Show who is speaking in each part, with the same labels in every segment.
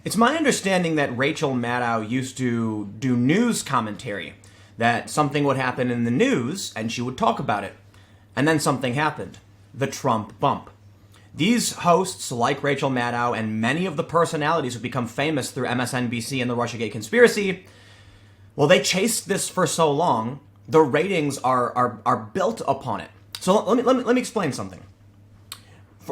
Speaker 1: It's my understanding that Rachel Maddow used to do news commentary, that something would happen in the news and she would talk about it. And then something happened. The Trump bump. These hosts, like Rachel Maddow and many of the personalities who become famous through MSNBC and the RussiaGate conspiracy, well, they chased this for so long, the ratings are built upon it. So let me explain something.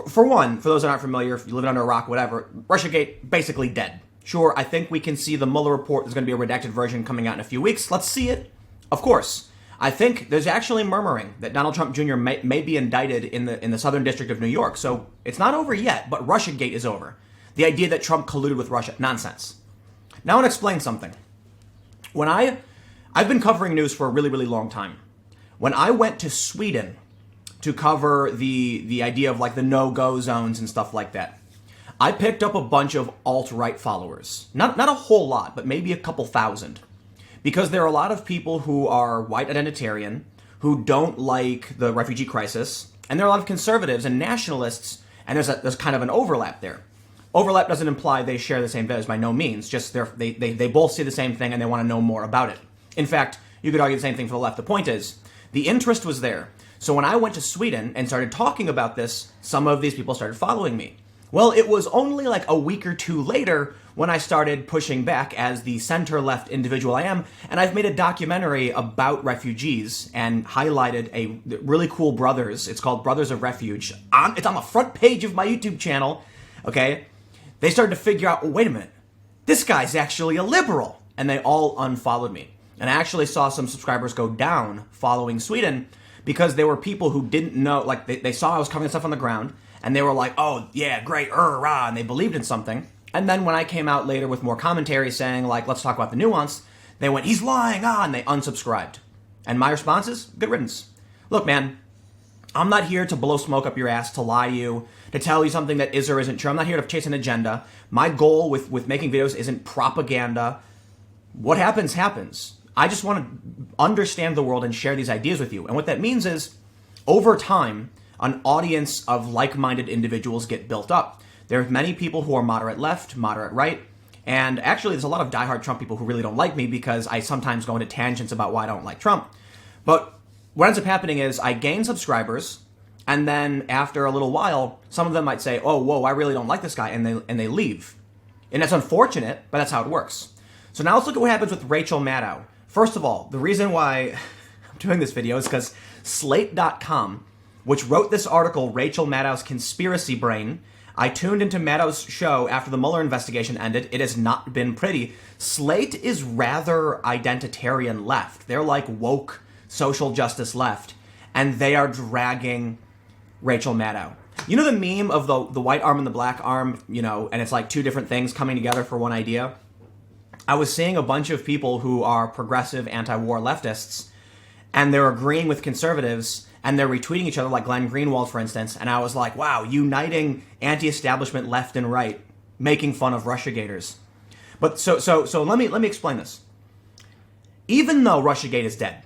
Speaker 1: For one, for those that aren't familiar, if you live under a rock, whatever, RussiaGate, basically dead. Sure, I think we can see the Mueller report. There's going to be a redacted version coming out in a few weeks. Let's see it. Of course. I think there's actually murmuring that Donald Trump Jr. may be indicted in the Southern District of New York. So it's not over yet, but RussiaGate is over. The idea that Trump colluded with Russia, nonsense. Now I want to explain something. I've been covering news for a really, really long time. When I went to Sweden to cover the idea of like the no-go zones and stuff like that, I picked up a bunch of alt-right followers. Not a whole lot, but maybe a couple thousand. Because there are a lot of people who are white identitarian, who don't like the refugee crisis, and there are a lot of conservatives and nationalists, and there's kind of an overlap there. Overlap doesn't imply they share the same values by no means, just they both see the same thing and they want to know more about it. In fact, you could argue the same thing for the left. The point is, the interest was there. So when I went to Sweden and started talking about this, some of these people started following me. Well, it was only like a week or two later when I started pushing back as the center-left individual I am, and I've made a documentary about refugees and highlighted a really cool brothers. It's called Brothers of Refuge. It's on the front page of my YouTube channel, okay? They started to figure out, well, wait a minute, this guy's actually a liberal, and they all unfollowed me. And I actually saw some subscribers go down following Sweden because there were people who didn't know, like they saw I was covering stuff on the ground, and they were like, oh, yeah, great, rah, and they believed in something. And then when I came out later with more commentary saying, like, let's talk about the nuance, they went, he's lying, and they unsubscribed. And my response is, good riddance. Look, man, I'm not here to blow smoke up your ass, to lie to you, to tell you something that is or isn't true. I'm not here to chase an agenda. My goal with making videos isn't propaganda. What happens, happens. I just want to understand the world and share these ideas with you. And what that means is, over time, an audience of like-minded individuals get built up. There are many people who are moderate left, moderate right, and actually there's a lot of diehard Trump people who really don't like me because I sometimes go into tangents about why I don't like Trump. But what ends up happening is I gain subscribers, and then after a little while, some of them might say, oh, whoa, I really don't like this guy, and they leave. And that's unfortunate, but that's how it works. So now let's look at what happens with Rachel Maddow. First of all, the reason why I'm doing this video is because Slate.com, which wrote this article, Rachel Maddow's Conspiracy Brain, I tuned into Maddow's show after the Mueller investigation ended. It has not been pretty. Slate is rather identitarian left. They're like woke social justice left, and they are dragging Rachel Maddow. You know the meme of the white arm and the black arm, and it's like two different things coming together for one idea? I was seeing a bunch of people who are progressive anti-war leftists, and they're agreeing with conservatives, and they're retweeting each other, like Glenn Greenwald, for instance, and I was like, wow, uniting anti-establishment left and right, making fun of RussiaGaters. But so let me explain this. Even though RussiaGate is dead,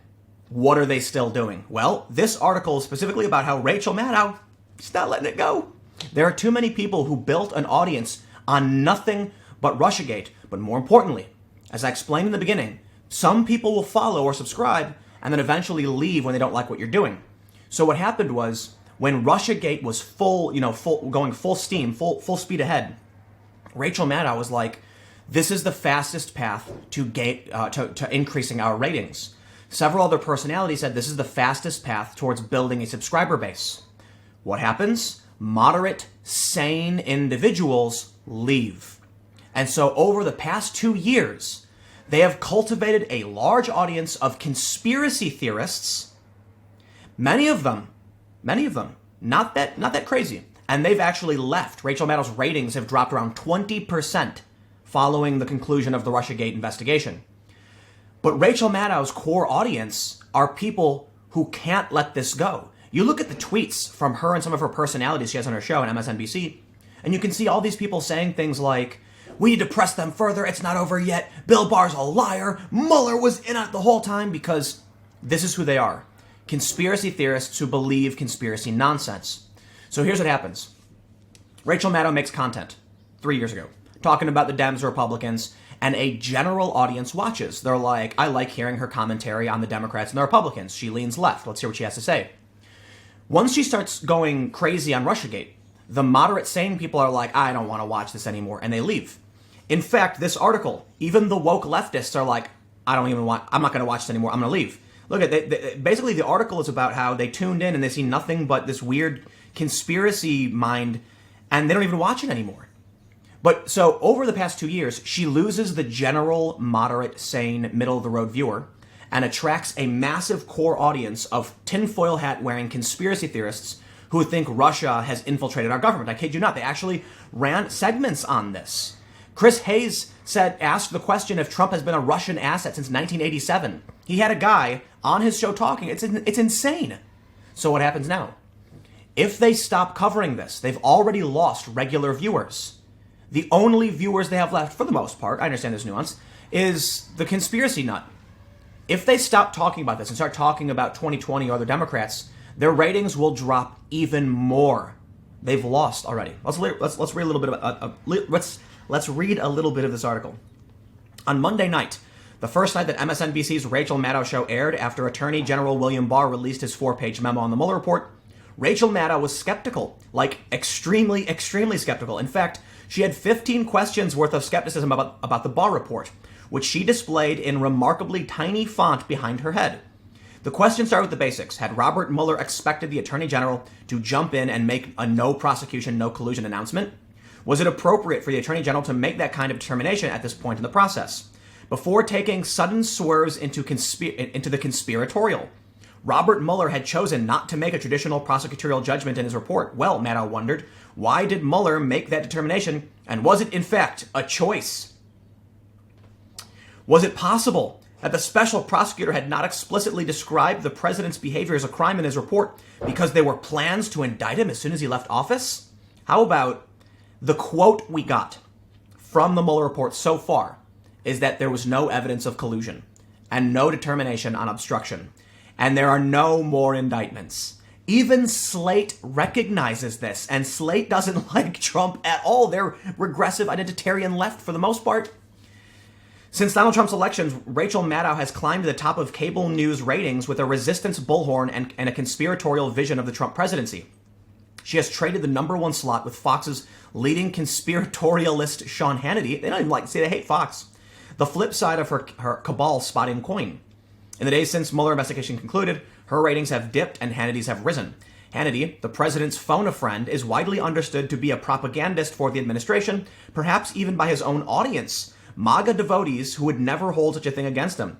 Speaker 1: what are they still doing? Well, this article is specifically about how Rachel Maddow is not letting it go. There are too many people who built an audience on nothing but RussiaGate. But more importantly, as I explained in the beginning, some people will follow or subscribe and then eventually leave when they don't like what you're doing. So what happened was, when RussiaGate was going full steam, full speed ahead, Rachel Maddow was like, this is the fastest path to increasing our ratings. Several other personalities said this is the fastest path towards building a subscriber base. What happens? Moderate, sane individuals leave. And so over the past 2 years, they have cultivated a large audience of conspiracy theorists. Many of them, not that crazy. And they've actually left. Rachel Maddow's ratings have dropped around 20% following the conclusion of the RussiaGate investigation. But Rachel Maddow's core audience are people who can't let this go. You look at the tweets from her and some of her personalities she has on her show on MSNBC, and you can see all these people saying things like, we need to press them further, it's not over yet, Bill Barr's a liar, Mueller was in it the whole time, because this is who they are. Conspiracy theorists who believe conspiracy nonsense. So here's what happens. Rachel Maddow makes content 3 years ago. talking about the Dems, Republicans, and a general audience watches. They're like, I like hearing her commentary on the Democrats and the Republicans. She leans left. Let's hear what she has to say. Once she starts going crazy on RussiaGate, the moderate, sane people are like, I don't want to watch this anymore, and they leave. In fact, this article, even the woke leftists are like, I'm not going to watch this anymore. I'm going to leave. Look at basically the article is about how they tuned in and they see nothing but this weird conspiracy mind, and they don't even watch it anymore. But so over the past 2 years, she loses the general, moderate, sane, middle-of-the-road viewer and attracts a massive core audience of tinfoil hat-wearing conspiracy theorists who think Russia has infiltrated our government. I kid you not. They actually ran segments on this. Chris Hayes asked the question if Trump has been a Russian asset since 1987. He had a guy on his show talking. It's insane. So what happens now? If they stop covering this, they've already lost regular viewers. The only viewers they have left, for the most part, I understand this nuance, is the conspiracy nut. If they stop talking about this and start talking about 2020 or other Democrats, their ratings will drop even more. They've lost already. Let's read a little bit of let's read a little bit of this article. On Monday night, the first night that MSNBC's Rachel Maddow show aired after Attorney General William Barr released his 4-page memo on the Mueller report, Rachel Maddow was skeptical, like extremely, extremely skeptical. In fact, she had 15 questions worth of skepticism about the Barr report, which she displayed in remarkably tiny font behind her head. The questions start with the basics. Had Robert Mueller expected the Attorney General to jump in and make a no prosecution, no collusion announcement? Was it appropriate for the Attorney General to make that kind of determination at this point in the process? Before taking sudden swerves into the conspiratorial, Robert Mueller had chosen not to make a traditional prosecutorial judgment in his report. Well, Maddow wondered, why did Mueller make that determination, and was it in fact a choice? Was it possible that the special prosecutor had not explicitly described the president's behavior as a crime in his report because there were plans to indict him as soon as he left office? How about the quote we got from the Mueller report so far is that there was no evidence of collusion and no determination on obstruction, and there are no more indictments. Even Slate recognizes this, and Slate doesn't like Trump at all. They're regressive, identitarian left for the most part. Since Donald Trump's elections, Rachel Maddow has climbed to the top of cable news ratings with a resistance bullhorn and a conspiratorial vision of the Trump presidency. She has traded the #1 slot with Fox's leading conspiratorialist Sean Hannity. They don't even like to say they hate Fox. The flip side of her cabal spotting coin. In the days since Mueller investigation concluded, her ratings have dipped and Hannity's have risen. Hannity, the president's phone-a-friend, is widely understood to be a propagandist for the administration, perhaps even by his own audience, MAGA devotees who would never hold such a thing against him.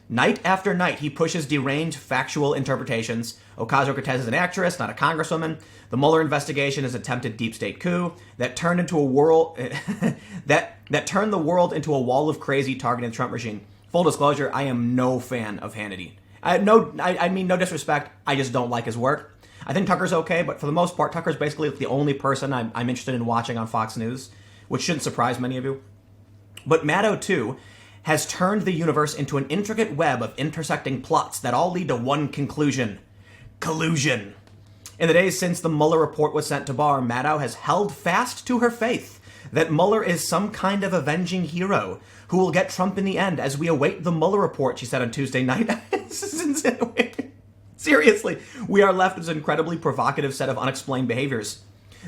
Speaker 1: Night after night, he pushes deranged factual interpretations. Ocasio-Cortez is an actress, not a congresswoman. The Mueller investigation is an attempted deep state coup that turned into a world that turned the world into a wall of crazy targeting the Trump regime. Full disclosure, I am no fan of Hannity. I mean no disrespect. I just don't like his work. I think Tucker's okay, but for the most part, Tucker's basically the only person I'm interested in watching on Fox News, which shouldn't surprise many of you. But Maddow, too, has turned the universe into an intricate web of intersecting plots that all lead to one conclusion: collusion. In the days since the Mueller report was sent to Barr, Maddow has held fast to her faith that Mueller is some kind of avenging hero who will get Trump in the end as we await the Mueller report, she said on Tuesday night. This is insane. Seriously, we are left with an incredibly provocative set of unexplained behaviors.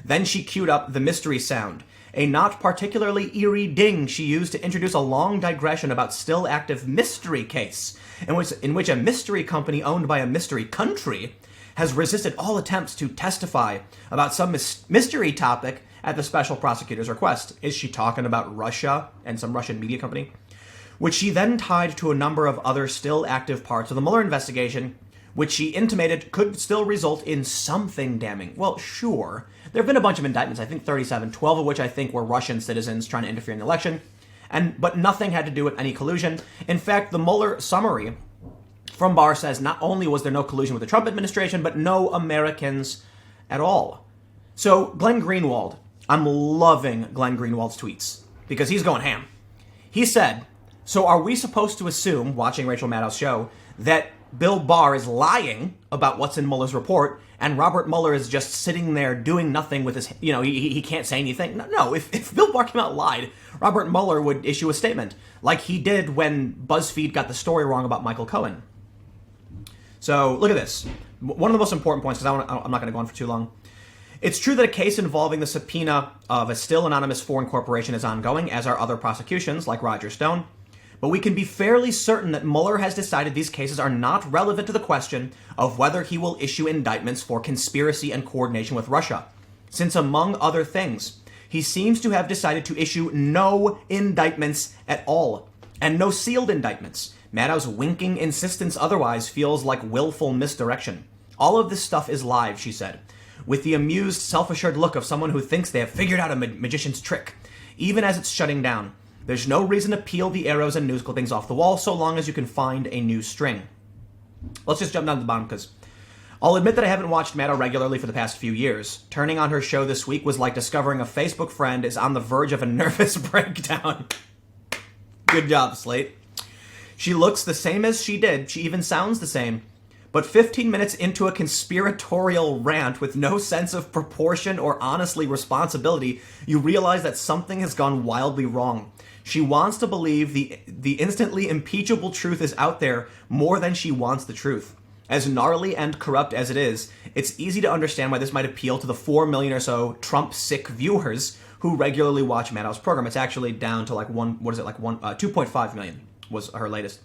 Speaker 1: Then she queued up the mystery sound, a not particularly eerie ding she used to introduce a long digression about still active mystery case, in which a mystery company owned by a mystery country has resisted all attempts to testify about some mystery topic at the special prosecutor's request. Is she talking about Russia and some Russian media company? Which she then tied to a number of other still active parts of the Mueller investigation, which she intimated could still result in something damning. Well, sure. There have been a bunch of indictments, I think 37, 12 of which I think were Russian citizens trying to interfere in the election, but nothing had to do with any collusion. In fact, the Mueller summary from Barr says not only was there no collusion with the Trump administration, but no Americans at all. So Glenn Greenwald, I'm loving Glenn Greenwald's tweets because he's going ham. He said, so are we supposed to assume, watching Rachel Maddow's show, that Bill Barr is lying about what's in Mueller's report, and Robert Mueller is just sitting there doing nothing with his, he can't say anything. No, if Bill Barr came out and lied, Robert Mueller would issue a statement, like he did when BuzzFeed got the story wrong about Michael Cohen. So look at this. One of the most important points, because I'm not going to go on for too long. It's true that a case involving the subpoena of a still anonymous foreign corporation is ongoing, as are other prosecutions, like Roger Stone. But we can be fairly certain that Mueller has decided these cases are not relevant to the question of whether he will issue indictments for conspiracy and coordination with Russia, since, among other things, he seems to have decided to issue no indictments at all, and no sealed indictments. Maddow's winking insistence otherwise feels like willful misdirection. All of this stuff is live, she said, with the amused, self-assured look of someone who thinks they have figured out a magician's trick, even as it's shutting down. There's no reason to peel the arrows and news clippings off the wall so long as you can find a new string. Let's just jump down to the bottom, because I'll admit that I haven't watched Maddow regularly for the past few years. Turning on her show this week was like discovering a Facebook friend is on the verge of a nervous breakdown. Good job, Slate. She looks the same as she did. She even sounds the same. But 15 minutes into a conspiratorial rant with no sense of proportion or honestly responsibility, you realize that something has gone wildly wrong. She wants to believe the instantly impeachable truth is out there more than she wants the truth. As gnarly and corrupt as it is, it's easy to understand why this might appeal to the 4 million or so Trump-sick viewers who regularly watch Maddow's program. It's actually down to 2.5 million was her latest.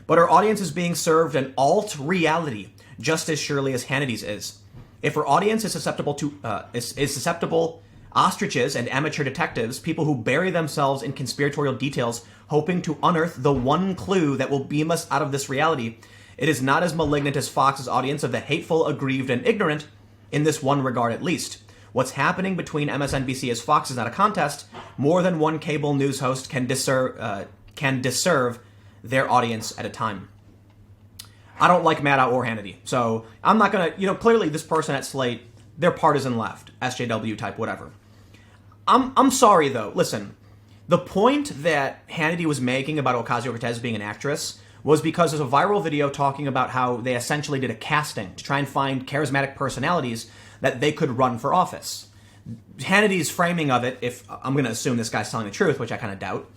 Speaker 1: But her audience is being served an alt reality just as surely as Hannity's is. If her audience is susceptible ostriches and amateur detectives, people who bury themselves in conspiratorial details, hoping to unearth the one clue that will beam us out of this reality, it is not as malignant as Fox's audience of the hateful, aggrieved, and ignorant, in this one regard at least. What's happening between MSNBC and Fox is not a contest. More than one cable news host can disserve their audience at a time. I don't like Maddow or Hannity, so I'm not going to, clearly this person at Slate, they're partisan left, SJW type, whatever. I'm sorry, though. Listen, the point that Hannity was making about Ocasio-Cortez being an actress was because there's a viral video talking about how they essentially did a casting to try and find charismatic personalities that they could run for office. Hannity's framing of it, if I'm going to assume this guy's telling the truth, which I kind of doubt,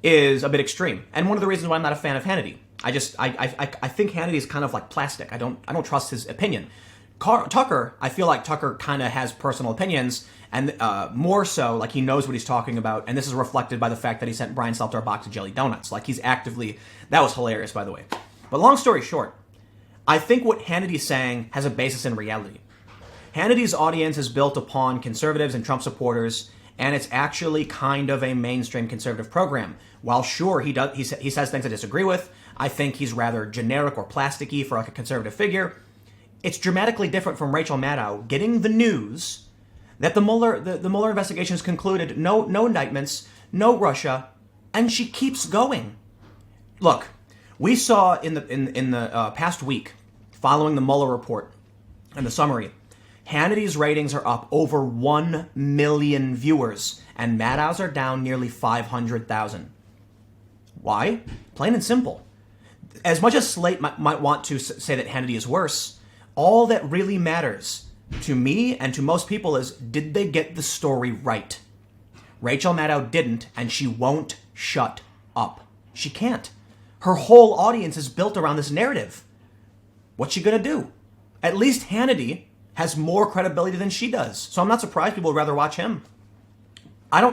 Speaker 1: is a bit extreme. And one of the reasons why I'm not a fan of Hannity. I think Hannity is kind of like plastic. I don't trust his opinion. Tucker, I feel like Tucker kind of has personal opinions, and more so, like he knows what he's talking about, and this is reflected by the fact that he sent Brian Stelter a box of jelly donuts. Like he's actively, that was hilarious, by the way. But long story short, I think what Hannity's saying has a basis in reality. Hannity's audience is built upon conservatives and Trump supporters, and it's actually kind of a mainstream conservative program. While sure, he says things I disagree with, I think he's rather generic or plasticky for like a conservative figure. It's dramatically different from Rachel Maddow getting the news that the Mueller investigation has concluded no indictments, no Russia, and she keeps going. Look, we saw in the past week, following the Mueller report and the summary, Hannity's ratings are up over 1 million viewers, and Maddow's are down nearly 500,000. Why? Plain and simple. As much as Slate might want to say that Hannity is worse, all that really matters to me and to most people is, did they get the story right? Rachel Maddow didn't, and she won't shut up. She can't. Her whole audience is built around this narrative. What's she gonna do? At least Hannity has more credibility than she does, so I'm not surprised people would rather watch him.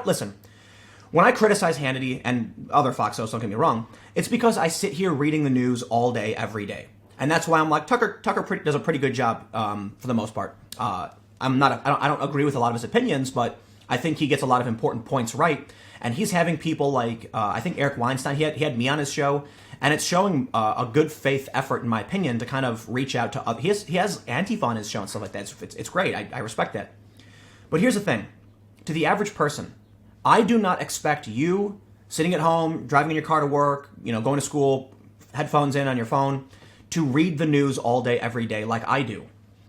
Speaker 1: Listen, when I criticize Hannity and other Fox hosts, don't get me wrong, it's because I sit here reading the news all day, every day. And that's why I'm like, Tucker does a pretty good job for the most part. I don't agree with a lot of his opinions, but I think he gets a lot of important points right. And he's having people like, I think Eric Weinstein, he had me on his show, and it's showing a good faith effort, in my opinion, to kind of reach out to other. He has Antifa on his show and stuff like that. It's great. I respect that. But here's the thing. To the average person, I do not expect you sitting at home, driving in your car to work, going to school, headphones in on your phone, to read the news all day, every day, like I do.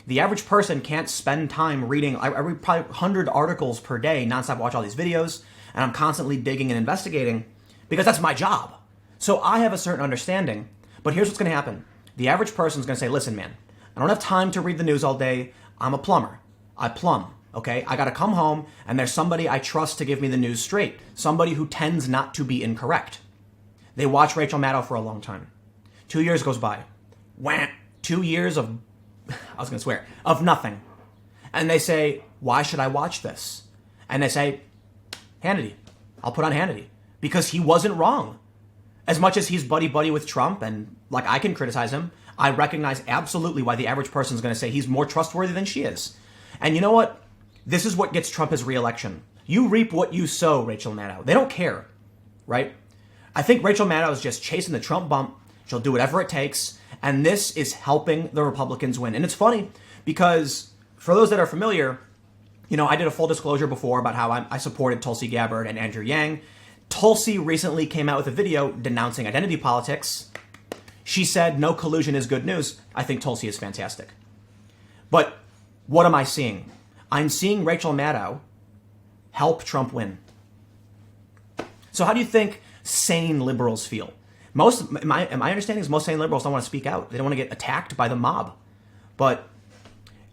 Speaker 1: The average person can't spend time reading. I read probably 100 articles per day, nonstop, watch all these videos, and I'm constantly digging and investigating because that's my job. So I have a certain understanding. But here's what's going to happen. The average person is going to say, listen, man, I don't have time to read the news all day. I'm a plumber. I plumb, okay? I got to come home, and there's somebody I trust to give me the news straight. Somebody who tends not to be incorrect. They watch Rachel Maddow for a long time. 2 years goes by. Wham! 2 years of, I was going to swear, of nothing. And they say, why should I watch this? And they say, Hannity. I'll put on Hannity. Because he wasn't wrong. As much as he's buddy-buddy with Trump, and like I can criticize him, I recognize absolutely why the average person is going to say he's more trustworthy than she is. And you know what? This is what gets Trump his reelection. You reap what you sow, Rachel Maddow. They don't care, right? I think Rachel Maddow is just chasing the Trump bump. She'll do whatever it takes. And this is helping the Republicans win. And it's funny because for those that are familiar, you know, I did a full disclosure before about how I supported Tulsi Gabbard and Andrew Yang. Tulsi recently came out with a video denouncing identity politics. She said no collusion is good news. I think Tulsi is fantastic. But what am I seeing? I'm seeing Rachel Maddow help Trump win. So how do you think sane liberals feel? My understanding is most sane liberals don't want to speak out. They don't want to get attacked by the mob. But,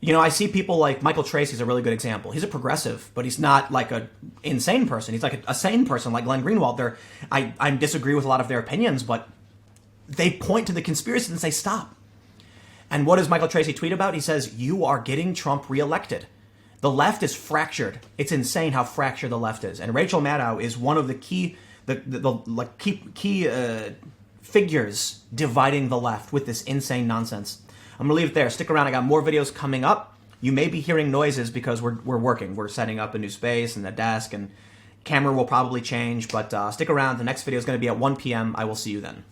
Speaker 1: you know, I see people like Michael Tracy's a really good example. He's a progressive, but he's not like an insane person. He's like a sane person like Glenn Greenwald. I disagree with a lot of their opinions, but they point to the conspiracy and say, stop. And what does Michael Tracy tweet about? He says, you are getting Trump reelected. The left is fractured. It's insane how fractured the left is. And Rachel Maddow is one of the key figures dividing the left with this insane nonsense. I'm going to leave it there. Stick around. I got more videos coming up. You may be hearing noises because we're working. We're setting up a new space and a desk, and camera will probably change. But stick around. The next video is going to be at 1 p.m. I will see you then.